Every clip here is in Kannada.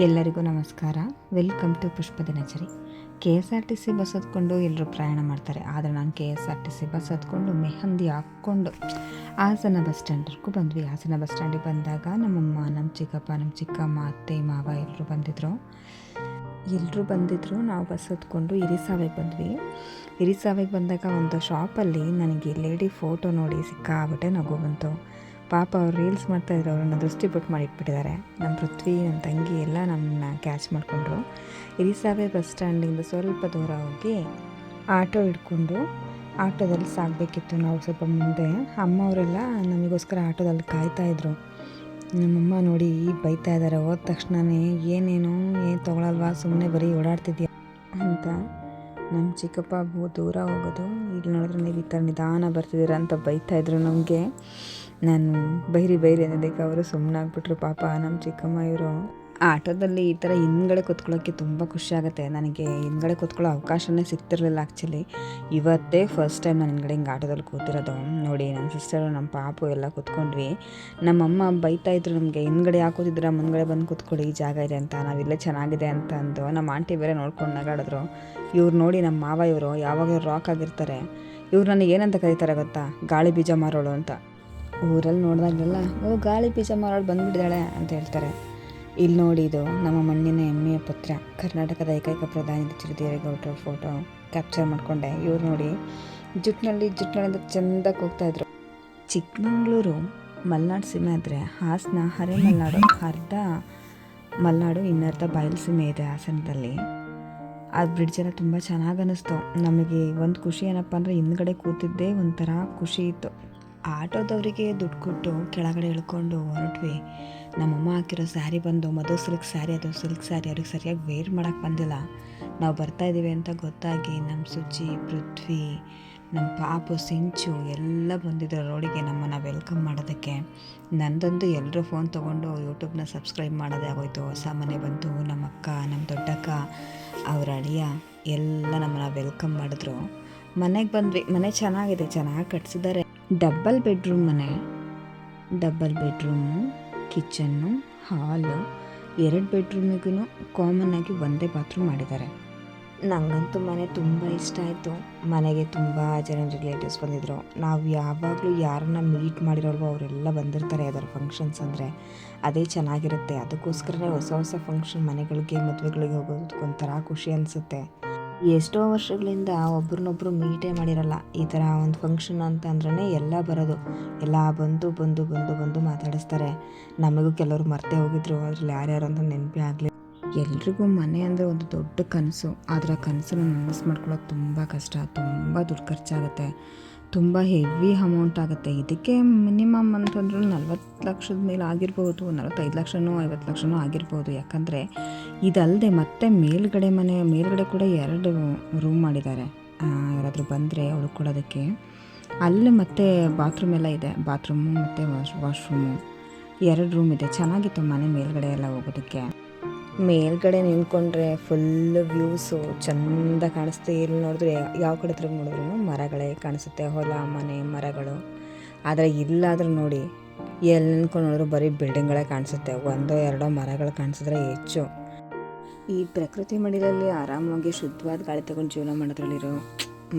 ಎಲ್ಲರಿಗೂ ನಮಸ್ಕಾರ. ವೆಲ್ಕಮ್ ಟು ಪುಷ್ಪ ದಿನಚರಿ. KSRTC ಬಸ್ ಹತ್ಕೊಂಡು ಎಲ್ಲರೂ ಪ್ರಯಾಣ ಮಾಡ್ತಾರೆ. ಆದರೆ ನಾನು KSRTC ಬಸ್ ಹತ್ಕೊಂಡು ಮೆಹಂದಿ ಹಾಕ್ಕೊಂಡು ಹಾಸನ ಬಸ್ ಸ್ಟ್ಯಾಂಡ್ವರೆಗೂ ಬಂದ್ವಿ. ಹಾಸನ ಬಸ್ ಸ್ಟ್ಯಾಂಡಿಗೆ ಬಂದಾಗ ನಮ್ಮಮ್ಮ, ನಮ್ಮ ಚಿಕ್ಕಪ್ಪ, ನಮ್ಮ ಚಿಕ್ಕಮ್ಮ, ಅತ್ತೆ, ಮಾವ ಎಲ್ಲರೂ ಬಂದಿದ್ರು. ನಾವು ಬಸ್ ಹತ್ಕೊಂಡು ಹಿರಿಸಾವೆಗೆ ಬಂದ್ವಿ. ಹಿರಿಸಾವೆಗೆ ಬಂದಾಗ ಒಂದು ಶಾಪಲ್ಲಿ ನನಗೆ ಲೇಡಿ ಫೋಟೋ ನೋಡಿ ಸಿಕ್ಕಾಬಿಟ್ಟೆ ನಗು ಬಂತು. ಪಾಪ ಅವ್ರು ರೀಲ್ಸ್ ಮಾಡ್ತಾಯಿದ್ರು, ಅವ್ರನ್ನ ದೃಷ್ಟಿಪಟ್ಟು ಮಾಡಿಟ್ಬಿಟ್ಟಿದ್ದಾರೆ. ನಮ್ಮ ಪೃಥ್ವಿ, ನನ್ನ ತಂಗಿ ಎಲ್ಲ ನಮ್ಮನ್ನ ಕ್ಯಾಚ್ ಮಾಡಿಕೊಂಡ್ರು. ಹಿರಿಸಾವೆ ಬಸ್ ಸ್ಟ್ಯಾಂಡಿಂದ ಸ್ವಲ್ಪ ದೂರ ಹೋಗಿ ಆಟೋ ಹಿಡ್ಕೊಂಡು ಆಟೋದಲ್ಲಿ ಸಾಗಬೇಕಿತ್ತು. ನಾವು ಸ್ವಲ್ಪ ಮುಂದೆ ಅಮ್ಮ ಅವರೆಲ್ಲ ನಮಗೋಸ್ಕರ ಆಟೋದಲ್ಲಿ ಕಾಯ್ತಾಯಿದ್ರು. ನಮ್ಮಮ್ಮ ನೋಡಿ ಬೈತಾ ಇದ್ದಾರೆ, ಹೋದ ತಕ್ಷಣವೇ ಏನು ತೊಗೊಳಲ್ವಾ, ಸುಮ್ಮನೆ ಬರೀ ಓಡಾಡ್ತಿದ್ಯಾ ಅಂತ. ನಮ್ಮ ಚಿಕ್ಕಪ್ಪ ದೂರ ಹೋಗೋದು, ಇಲ್ಲಿ ನೋಡಿದ್ರೆ ನೀವು ಈ ಥರ ನಿಧಾನ ಬರ್ತಿದ್ದೀರ ಅಂತ ಬೈತಾಯಿದ್ರು ನಮಗೆ. ನಾನು ಬೈರಿ ಅನ್ನೋದಕ್ಕೆ ಅವರು ಸುಮ್ಮನಾಗ್ಬಿಟ್ರು. ಪಾಪ ನಮ್ಮ ಚಿಕ್ಕಮ್ಮ ಇವರು ಆಟೋದಲ್ಲಿ ಈ ಥರ ಹಿಂದ್ಗಡೆ ಕೂತ್ಕೊಳ್ಳೋಕ್ಕೆ ತುಂಬ ಖುಷಿಯಾಗುತ್ತೆ. ನನಗೆ ಹಿಂದ್ಗಡೆ ಕೂತ್ಕೊಳ್ಳೋ ಅವಕಾಶನೇ ಸಿಗ್ತಿರಲಿಲ್ಲ ಆ್ಯಕ್ಚುಲಿ. ಇವತ್ತೇ ಫಸ್ಟ್ ಟೈಮ್ ನಾನು ಹಿಂದ್ಗಡೆ ಹಿಂಗೆ ಆಟೋದಲ್ಲಿ ಕೂತಿರೋದು. ನೋಡಿ, ನನ್ನ ಸಿಸ್ಟರು, ನಮ್ಮ ಪಾಪು ಎಲ್ಲ ಕೂತ್ಕೊಂಡ್ವಿ. ನಮ್ಮಮ್ಮ ಬೈತಾಯಿದ್ರು ನಮಗೆ, ಹಿಂದ್ಗಡೆ ಯಾಕೆ ಕೂತಿದ್ರ, ಮುಂದ್ಗಡೆ ಬಂದು ಕೂತ್ಕೊಳ್ಳಿ, ಈ ಜಾಗ ಇದೆ ಅಂತ, ನಾವಿಲ್ಲೇ ಚೆನ್ನಾಗಿದೆ ಅಂತ ಅಂದು. ನಮ್ಮ ಆಂಟಿ ಬೇರೆ ನೋಡ್ಕೊಂಡು ನಗಾಡಿದ್ರು. ಇವ್ರು ನೋಡಿ, ನಮ್ಮ ಮಾವ ಇವರು ಯಾವಾಗ ರಾಕ್ ಆಗಿರ್ತಾರೆ. ಇವ್ರು ನನಗೆ ಏನಂತ ಕರೀತಾರೆ ಗೊತ್ತಾ, ಗಾಳಿ ಬೀಜ ಮಾರೋಳು ಅಂತ. ಊರಲ್ಲಿ ನೋಡಿದಾಗಲೆಲ್ಲ ಗಾಳಿ ಬೀಜ ಮಾರೋಳು ಬಂದುಬಿಟ್ಟಿದ್ದಾಳೆ ಅಂತ ಹೇಳ್ತಾರೆ. ಇಲ್ಲಿ ನೋಡಿ, ಇದು ನಮ್ಮ ಮಣ್ಣಿನ ಹೆಮ್ಮೆಯ ಪುತ್ರ, ಕರ್ನಾಟಕದ ಏಕೈಕ ಪ್ರಧಾನಿ ದೇವೇಗೌಡರ ಫೋಟೋ ಕ್ಯಾಪ್ಚರ್ ಮಾಡಿಕೊಂಡೆ. ಇವ್ರು ನೋಡಿ ಜುಟ್ಟಿನಿಂದ ಚೆಂದಾಗಿ ಹೋಗ್ತಾಯಿದ್ರು. ಚಿಕ್ಕಮಗಳೂರು ಮಲೆನಾಡು ಸೀಮೆ ಆದರೆ ಹಾಸನ ಮಲೆನಾಡು, ಅರ್ಧ ಮಲೆನಾಡು, ಇನ್ನರ್ಧ ಬಯಲು ಸೀಮೆ ಇದೆ ಹಾಸನದಲ್ಲಿ. ಆ ಬ್ರಿಡ್ಜೆಲ್ಲ ತುಂಬ ಚೆನ್ನಾಗಿ ಅನ್ನಿಸ್ತು. ನಮಗೆ ಒಂದು ಖುಷಿ ಏನಪ್ಪ ಅಂದರೆ, ಹಿಂದ್ಗಡೆ ಕೂತಿದ್ದೇ ಒಂಥರ ಖುಷಿ ಇತ್ತು. ಆಟೋದವರಿಗೆ ದುಡ್ಡು ಕೊಟ್ಟು ಕೆಳಗಡೆ ಇಳ್ಕೊಂಡು ಹೊರಟ್ವಿ. ನಮ್ಮಮ್ಮ ಹಾಕಿರೋ ಸ್ಯಾರಿ ಬಂದು ಮಧು ಸಿಲ್ಕ್ ಸ್ಯಾರಿ, ಅದು ಸಿಲ್ಕ್ ಸ್ಯಾರಿ ಅವ್ರಿಗೆ ಸರಿಯಾಗಿ ವೇರ್ ಮಾಡೋಕ್ಕೆ ಬಂದಿಲ್ಲ. ನಾವು ಬರ್ತಾಯಿದ್ದೀವಿ ಅಂತ ಗೊತ್ತಾಗಿ ನಮ್ಮ ಸುಚಿ, ಪೃಥ್ವಿ, ನಮ್ಮ ಪಾಪು, ಸಿಂಚು ಎಲ್ಲ ಬಂದಿದ್ರು ರೋಡಿಗೆ ನಮ್ಮನ್ನು ವೆಲ್ಕಮ್ ಮಾಡೋದಕ್ಕೆ. ನಂದಂತೂ ಎಲ್ಲರೂ ಫೋನ್ ತೊಗೊಂಡು ಯೂಟ್ಯೂಬ್ನ ಸಬ್ಸ್ಕ್ರೈಬ್ ಮಾಡೋದೇ ಆಗೋಯ್ತು. ಹೊಸ ಮನೆ ಬಂತು. ನಮ್ಮ ಅಕ್ಕ, ನಮ್ಮ ದೊಡ್ಡಕ್ಕ, ಅವ್ರ ಅಳಿಯ ಎಲ್ಲ ನಮ್ಮನ್ನು ವೆಲ್ಕಮ್ ಮಾಡಿದ್ರು. ಮನೆಗೆ ಬಂದ್ವಿ. ಮನೆ ಚೆನ್ನಾಗಿದೆ, ಚೆನ್ನಾಗಿ ಕಟ್ಸಿದ್ದಾರೆ. ಡಬಲ್ ಬೆಡ್ರೂಮು, ಕಿಚನ್ನು, ಹಾಲು, 2 ಬೆಡ್ರೂಮಿಗೂ ಕಾಮನ್ ಆಗಿ ಒಂದೇ ಬಾತ್ರೂಮ್ ಮಾಡಿದ್ದಾರೆ. ನನಗಂತೂ ಮನೆ ತುಂಬ ಇಷ್ಟ ಆಯಿತು. ಮನೆಗೆ ತುಂಬ ಜನ ರಿಲೇಟಿವ್ಸ್ ಬಂದಿದ್ದರು. ನಾವು ಯಾವಾಗಲೂ ಯಾರನ್ನ ಮೀಟ್ ಮಾಡಿರೋಲ್ವೋ ಅವರೆಲ್ಲ ಬಂದಿರ್ತಾರೆ. ಅದರ ಫಂಕ್ಷನ್ಸ್ ಅಂದರೆ ಅದೇ ಚೆನ್ನಾಗಿರುತ್ತೆ. ಅದಕ್ಕೋಸ್ಕರನೇ ಹೊಸ ಫಂಕ್ಷನ್ ಮನೆಗಳಿಗೆ, ಮದುವೆಗಳಿಗೆ ಹೋಗೋದಕ್ಕೆ ಒಂಥರ ಖುಷಿ ಅನಿಸುತ್ತೆ. ಎಷ್ಟೋ ವರ್ಷಗಳಿಂದ ಒಬ್ರನ್ನೊಬ್ರು ಮೀಟೇ ಮಾಡಿರಲ್ಲ. ಈ ಥರ ಒಂದು ಫಂಕ್ಷನ್ ಅಂತ ಅಂದ್ರೆ ಎಲ್ಲ ಬರೋದು, ಎಲ್ಲ ಬಂದು ಮಾತಾಡಿಸ್ತಾರೆ. ನಮಗೂ ಕೆಲವರು ಮರ್ತೇ ಹೋಗಿದ್ರು, ಅದ್ರಲ್ಲಿ ಯಾರ್ಯಾರು ಅಂತ ನೆನಪೇ ಆಗಲಿ. ಎಲ್ರಿಗೂ ಮನೆ ಅಂದರೆ ಒಂದು ದೊಡ್ಡ ಕನಸು. ಆದರೆ ಆ ಕನಸನ್ನು ನನಸು ಮಾಡ್ಕೊಳ್ಳೋದು ತುಂಬ ಕಷ್ಟ. ತುಂಬ ದುಡ್ಡು ಖರ್ಚಾಗುತ್ತೆ, ತುಂಬ ಹೆವಿ ಅಮೌಂಟ್ ಆಗುತ್ತೆ. ಇದಕ್ಕೆ ಮಿನಿಮಮ್ ಅಂತಂದ್ರೂ 40 ಲಕ್ಷದ ಮೇಲೆ ಆಗಿರ್ಬೋದು, 45 ಲಕ್ಷನೋ 50 ಲಕ್ಷನೋ ಆಗಿರ್ಬೋದು. ಯಾಕಂದರೆ ಇದಲ್ಲದೆ ಮತ್ತೆ ಮೇಲ್ಗಡೆ ಕೂಡ 2 ರೂಮ್ ಮಾಡಿದ್ದಾರೆ. ಯಾರಾದರೂ ಬಂದರೆ ಉಳ್ಕೊಳ್ಳೋದಕ್ಕೆ. ಅಲ್ಲಿ ಮತ್ತೆ ಬಾತ್ರೂಮ್ ಎಲ್ಲ ಇದೆ. ಬಾತ್ರೂಮು ಮತ್ತು ವಾಶ್ರೂಮು 2 ರೂಮ್ ಇದೆ. ಚೆನ್ನಾಗಿತ್ತು ಮನೆ ಮೇಲ್ಗಡೆ ಎಲ್ಲ ಹೋಗೋದಕ್ಕೆ. ಮೇಲ್ಗಡೆ ನಿಂತ್ಕೊಂಡ್ರೆ ಫುಲ್ಲು ವ್ಯೂಸು ಚೆಂದ ಕಾಣಿಸುತ್ತೆ. ಇಲ್ಲಿ ನೋಡಿದ್ರೆ ಯಾವ ಕಡೆ ತಿರುಗಿ ನೋಡಿದ್ರು ಮರಗಳೇ ಕಾಣಿಸುತ್ತೆ, ಹೊಲ, ಮನೆ, ಮರಗಳು. ಆದರೆ ಇಲ್ಲಾದರೂ ನೋಡಿ, ಎಲ್ಲಿ ನಿಂತ್ಕೊಂಡು ನೋಡಿದ್ರು ಬರೀ ಬಿಲ್ಡಿಂಗ್ಗಳೇ ಕಾಣಿಸುತ್ತೆ. 1-2 ಮರಗಳು ಕಾಣಿಸಿದ್ರೆ ಹೆಚ್ಚು. ಈ ಪ್ರಕೃತಿ ಮಡಿಲಲ್ಲಿ ಆರಾಮಾಗಿ ಶುದ್ಧವಾದ ಗಾಳಿ ತಗೊಂಡು ಜೀವನ ಮಾಡೋದ್ರಲ್ಲಿರೋ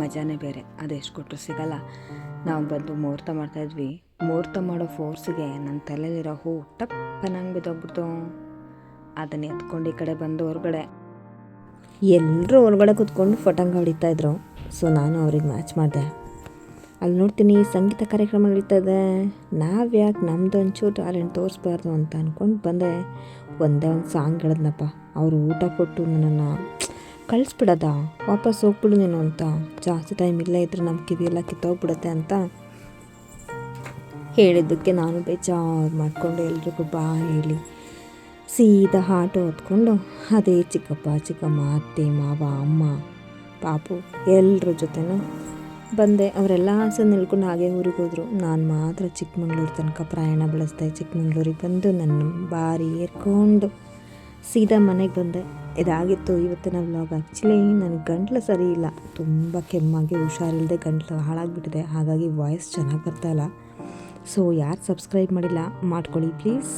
ಮಜಾನೇ ಬೇರೆ. ಅದು ಎಷ್ಟು ಕೊಟ್ಟರು ಸಿಗಲ್ಲ. ನಾವು ಬಂದು ಮುಹೂರ್ತ ಮಾಡ್ತಾಯಿದ್ವಿ. ಮುಹೂರ್ತ ಮಾಡೋ ಫೋರ್ಸಿಗೆ ನನ್ನ ತಲೆಯಲ್ಲಿರೋ ಹೂ ಟಪ್ಪನಂಗೆ ಬಿದ್ದೋಗ್ಬಿಡ್ತು. ಅದನ್ನು ಎತ್ಕೊಂಡು ಈ ಕಡೆ ಬಂದು ಹೊರಗಡೆ ಎಲ್ಲರೂ ಹೊರಗಡೆ ಕೂತ್ಕೊಂಡು ಫೋಟೋಂಗ ಹೊಡಿತಾಯಿದ್ರು. ಸೊ ನಾನು ಅವ್ರಿಗೆ ಮ್ಯಾಚ್ ಮಾಡಿದೆ. ಅಲ್ಲಿ ನೋಡ್ತೀನಿ ಸಂಗೀತ ಕಾರ್ಯಕ್ರಮ ನಡೀತದೆ. ನಾವ್ಯಾಕೆ ನಮ್ಮದು ಒಂಚೂರು ಟ್ಯಾಲೆಂಟ್ ತೋರಿಸ್ಬಾರ್ದು ಅಂತ ಅಂದ್ಕೊಂಡು ಬಂದೆ. ಒಂದೇ ಒಂದು ಸಾಂಗ್ ಹೇಳಿದ್ನಪ್ಪ. ಅವರು ಊಟ ಕೊಟ್ಟು ನನ್ನನ್ನು ಕಳಿಸ್ಬಿಡೋದ, ವಾಪಸ್ ಹೋಗ್ಬಿಡು ನೀನು ಅಂತ. ಜಾಸ್ತಿ ಟೈಮ್ ಇಲ್ಲೇ ಇದ್ದರೆ ನಮ್ಮ ಕಿವಿಯೆಲ್ಲ ಕಿತ್ತೋಗ್ಬಿಡುತ್ತೆ ಅಂತ ಹೇಳಿದ್ದಕ್ಕೆ ನಾನು ಬೇಜಾರು ಮಾಡಿಕೊಂಡು ಎಲ್ರಿಗೂ ಬಾ ಹೇಳಿ ಸೀದಾ ಆಟೋ ಹೊತ್ಕೊಂಡು ಅದೇ ಚಿಕ್ಕಪ್ಪ, ಚಿಕ್ಕಮ್ಮ, ಅತ್ತೆ, ಮಾವ, ಅಮ್ಮ, ಪಾಪು ಎಲ್ಲರ ಜೊತೆನೂ ಬಂದೆ. ಅವರೆಲ್ಲ ಹಾಸನ ನಿಲ್ಕೊಂಡು ಹಾಗೆ ಊರಿಗೆ ಹೋದರು. ನಾನು ಮಾತ್ರ ಚಿಕ್ಕಮಗಳೂರು ತನಕ ಪ್ರಯಾಣ ಬೆಳೆಸ್ದೆ. ಚಿಕ್ಕಮಗಳೂರಿಗೆ ಬಂದು ನನ್ನ ಬಾರಿ ಏರ್ಕೊಂಡು ಸೀದಾ ಮನೆಗೆ ಬಂದೆ. ಇದಾಗಿತ್ತು ಇವತ್ತಿನ ವ್ಲಾಗ್. ಆ್ಯಕ್ಚುಲಿ ನನಗೆ ಗಂಟ್ಲು ಸರಿ ಇಲ್ಲ, ತುಂಬ ಕೆಮ್ಮಾಗಿ ಹುಷಾರಿಲ್ಲದೆ ಗಂಟ್ಲು ಹಾಳಾಗಿಬಿಟ್ಟಿದೆ. ಹಾಗಾಗಿ ವಾಯ್ಸ್ ಚೆನ್ನಾಗಿ ಬರ್ತಾಯಿಲ್ಲ. ಸೊ ಯಾರು ಸಬ್ಸ್ಕ್ರೈಬ್ ಮಾಡಿಲ್ಲ ಮಾಡ್ಕೊಳ್ಳಿ ಪ್ಲೀಸ್.